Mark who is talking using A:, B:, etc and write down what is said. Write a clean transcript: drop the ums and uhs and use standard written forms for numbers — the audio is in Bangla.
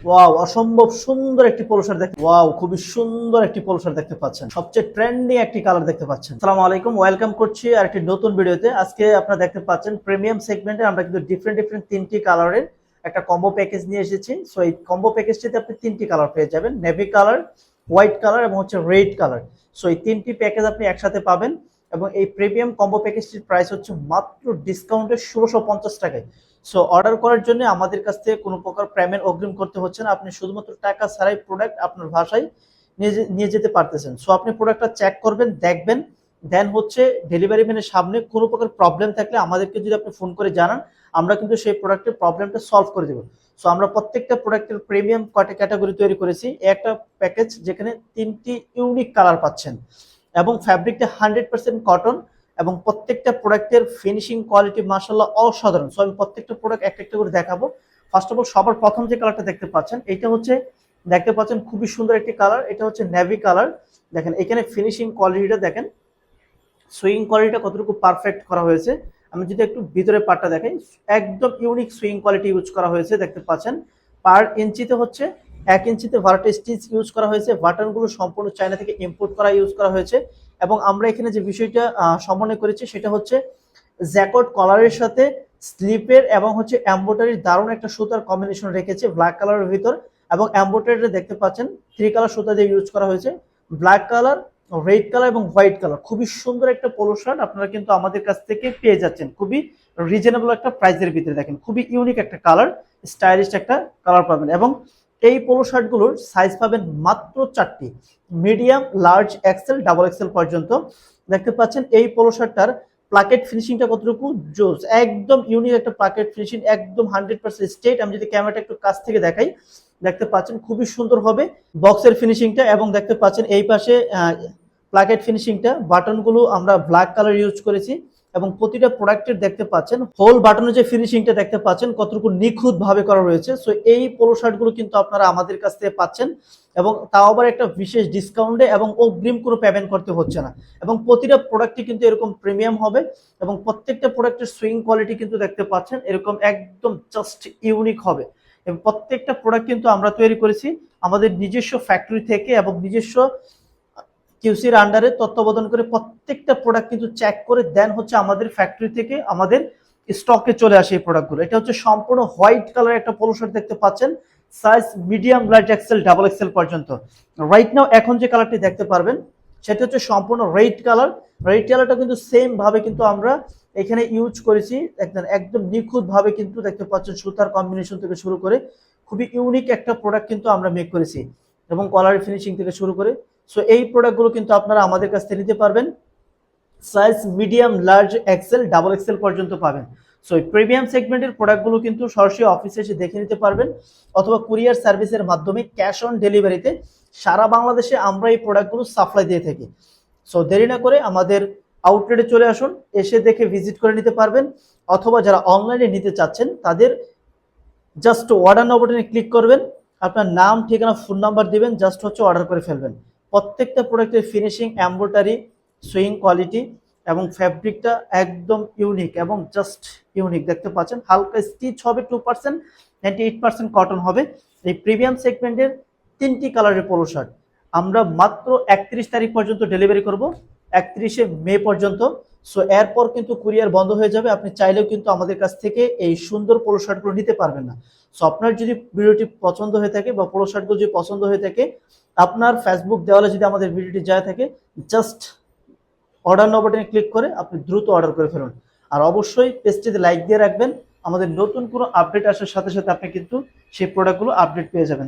A: ওয়াও, অসম্ভব সুন্দর একটি পোলো শার্ট দেখতে, ওয়াও খুবই সুন্দর একটি পোলো শার্ট দেখতে পাচ্ছেন, সবচেয়ে ট্রেন্ডি একটি কালার দেখতে পাচ্ছেন। আসসালামু আলাইকুম, ওয়েলকাম করছি আর একটি নতুন ভিডিওতে। আজকে আপনারা দেখতে পাচ্ছেন প্রিমিয়াম সেগমেন্টে আমরা কিন্তু ডিফারেন্ট ডিফারেন্ট তিনটি কালারের একটা কম্বো প্যাকেজ নিয়ে এসেছি। সো এই কম্বো প্যাকেজটিতে আপনি তিনটি কালার পেয়ে যাবেন, নেভি কালার, হোয়াইট কালার এবং হচ্ছে রেড কালার। সো এই তিনটি প্যাকেজ আপনি একসাথে পাবেন এবং এই প্রিমিয়াম কম্বো প্যাকেজটির প্রাইস হচ্ছে মাত্র ডিসকাউন্টে 1650 টাকায়। সো অর্ডার করার জন্য আমাদের কাছ থেকে কোনো প্রকার পেমেন্ট অগ্রিম করতে হচ্ছে না, আপনি শুধুমাত্র টাকা ছাড়াই প্রোডাক্ট আপনার ভাষায় নিয়ে যেতে পারতেছেন। সো আপনি প্রোডাক্টটা চেক করবেন, দেখবেন, দেন হচ্ছে ডেলিভারি ম্যানের সামনে কোনো প্রকার প্রবলেম থাকলে আমাদেরকে যদি আপনি ফোন করে জানান, আমরা কিন্তু সেই প্রোডাক্টের প্রবলেমটা সলভ করে দেবো। সো আমরা প্রত্যেকটা প্রোডাক্টের প্রিমিয়াম কয়টা ক্যাটাগরি তৈরি করেছি, একটা প্যাকেজ যেখানে তিনটি ইউনিক কালার পাচ্ছেন এবং ফ্যাব্রিকটা 100% কটন এবং প্রত্যেকটা প্রোডাক্টের ফিনিশিং কোয়ালিটি মাশাআল্লাহ অসাধারণ। সো আমি প্রত্যেকটা প্রোডাক্ট একটা একটা করে দেখাবো। ফার্স্ট অফ অল সবার প্রথম যে কালারটা দেখতে পাচ্ছেন, এটা হচ্ছে দেখতে পাচ্ছেন খুবই সুন্দর একটি কালার, এটা হচ্ছে নেভি কালার। দেখেন এখানে ফিনিশিং কোয়ালিটিটা দেখেন, সুইং কোয়ালিটিটা কতটুকু পারফেক্ট করা হয়েছে। আমি যদি একটু ভিতরে পার্টটা দেখাই, একদম ইউনিক সুইং কোয়ালিটি ইউজ করা হয়েছে দেখতে পাচ্ছেন। পার ইঞ্চিতে হচ্ছে 1 ইঞ্চিতে ভারাটা স্টিচ ইউজ করা হয়েছে, বাটনগুলো সম্পূর্ণ চায়না থেকে ইম্পোর্ট করা ইউজ করা হয়েছে। এবং আমরা এখানে যে বিষয়টা সমন্বয় করেছি সেটা হচ্ছে জ্যাকট কলারের সাথে স্লিপের এবং হচ্ছে এমব্রয়ডারির দারুণ একটা সুতার কম্বিনেশন রেখেছে ব্ল্যাক কালারের ভিতর। এবং এমব্রয়ডারিটা দেখতে পাচ্ছেন 3 কালার সুতা দিয়ে ইউজ করা হয়েছে, ব্ল্যাক কালার, রেড কালার এবং হোয়াইট কালার। খুবই সুন্দর একটা পোলো শার্ট আপনারা কিন্তু আমাদের কাছ থেকে পেয়ে যাচ্ছেন খুবই রিজনেবল একটা প্রাইসের ভিতরে। দেখেন খুবই ইউনিক একটা কালার, স্টাইলিশ একটা কালার পাবেন। এবং এই পোলো শার্টগুলোর সাইজ পাবেন মাত্র 4টি, medium, large, XL, double XL পর্যন্ত। দেখতে পাচ্ছেন এই পোলো শার্টটার প্লাকেট ফিনিশিংটা কতটুকু জোস, একদম ইউনিক একটা প্লাকেট ফিনিশিং, একদম 100% স্ট্রেট। আমি যদি ক্যামেরাটা একটু কাছ থেকে দেখাই, দেখতে পাচ্ছেন খুবই সুন্দর হবে বক্সের ফিনিশিংটা। এবং দেখতে পাচ্ছেন এই পাশে প্লাকেট ফিনিশিংটা, বাটনগুলো আমরা ব্ল্যাক কালার ইউজ করেছি এবং প্রতিটা প্রোডাক্টের দেখতে পাচ্ছেন হোল বাটনের যে ফিনিশিংটা দেখতে পাচ্ছেন কতটুকু নিখুঁত ভাবে করা রয়েছে। সো এই পোলো শার্টগুলো কিন্তু আপনারা আমাদের কাছ থেকে পাচ্ছেন এবং তাও আবার একটা বিশেষ ডিসকাউন্টে এবং অগ্রিম কোনো পেমেন্ট করতে হচ্ছে না। এবং প্রতিটা প্রোডাক্টই কিন্তু এরকম প্রিমিয়াম হবে এবং প্রত্যেকটা প্রোডাক্টের সুইং কোয়ালিটি কিন্তু দেখতে পাচ্ছেন এরকম একদম জাস্ট ইউনিক হবে। এবং প্রত্যেকটা প্রোডাক্ট কিন্তু আমরা তৈরি করেছি আমাদের নিজস্ব ফ্যাক্টরি থেকে এবং নিজস্ব কিউসির আন্ডারে তত্ত্বাবধান করে। প্রত্যেকটা প্রোডাক্ট কিন্তু চেক করে দেন হচ্ছে আমাদের ফ্যাক্টরি থেকে আমাদের স্টকে চলে আসে এই প্রোডাক্টগুলো। এটা হচ্ছে সম্পূর্ণ হোয়াইট কালার একটা পোলো শার্ট দেখতে পাচ্ছেন, size medium, large, XL, double XL পর্যন্ত। রাইট নাও এখন যে কালারটি দেখতে পারবেন সেটা হচ্ছে সম্পূর্ণ রেড কালার। রেড কালারটা কিন্তু সেম ভাবে কিন্তু আমরা এখানে ইউজ করেছি, একদম নিখুঁত ভাবে কিন্তু দেখতে পাচ্ছেন সুতার কম্বিনেশন থেকে শুরু করে খুবই ইউনিক একটা প্রোডাক্ট কিন্তু আমরা মেক করেছি এবং কলার ফিনিশিং থেকে শুরু করে। সো এই প্রোডাক্টগুলো কিন্তু আপনারা আমাদের কাছ থেকে নিতে পারবেন, size medium, large, XL, double XL পর্যন্ত পাবেন। সো এই প্রিমিয়াম সেগমেন্টের প্রোডাক্টগুলো কিন্তু সরাসরি অফিসে এসে দেখে নিতে পারবেন অথবা কুরিয়ার সার্ভিসের মাধ্যমে ক্যাশ অন ডেলিভারিতে সারা বাংলাদেশে আমরা এই প্রোডাক্টগুলো সাপ্লাই দিয়ে থাকি। সো দেরি না করে আমাদের আউটলেটে চলে আসুন, এসে দেখে ভিজিট করে নিতে পারবেন। অথবা যারা অনলাইনে নিতে চাচ্ছেন তাদের জাস্ট অর্ডার নাও বাটনে ক্লিক করবেন, আপনার নাম, ঠিকানা, ফোন নাম্বার দিবেন, জাস্ট হচ্ছে অর্ডার করে ফেলবেন। প্রত্যেকটা প্রোডাক্টের ফিনিশিং, এমব্রয়ডারি, সুইং কোয়ালিটি এবং ফ্যাব্রিকটা একদম ইউনিক এবং জাস্ট ইউনিক দেখতে পাচ্ছেন। হালকা স্টিচ হবে 2%, 98% কটন হবে। এই প্রিমিয়াম সেগমেন্টের তিনটি কালারের পোলো শার্ট আমরা মাত্র 31 তারিখ পর্যন্ত ডেলিভারি করব, 31শে মে পর্যন্ত। সো এরপর কিন্তু কুরিয়ার বন্ধ হয়ে যাবে, আপনি চাইলেও কিন্তু আমাদের কাছ থেকে এই সুন্দর পোলো শার্টগুলো নিতে পারবেন না। সো আপনার যদি ভিডিওটি পছন্দ হয়ে থাকে বা পোলো শার্টগুলো যদি পছন্দ হয়ে থাকে, আপনার ফেসবুক দেওয়ালে যদি আমাদের ভিডিওটি যায় থাকে, জাস্ট অর্ডার নাও বাটনে ক্লিক করে আপনি দ্রুত অর্ডার করে ফেলুন। আর অবশ্যই পেজটিতে লাইক দিয়ে রাখবেন, আমাদের নতুন কোনো আপডেট আসার সাথে সাথে আপনি কিন্তু সেই প্রোডাক্টগুলো আপডেট পেয়ে যাবেন।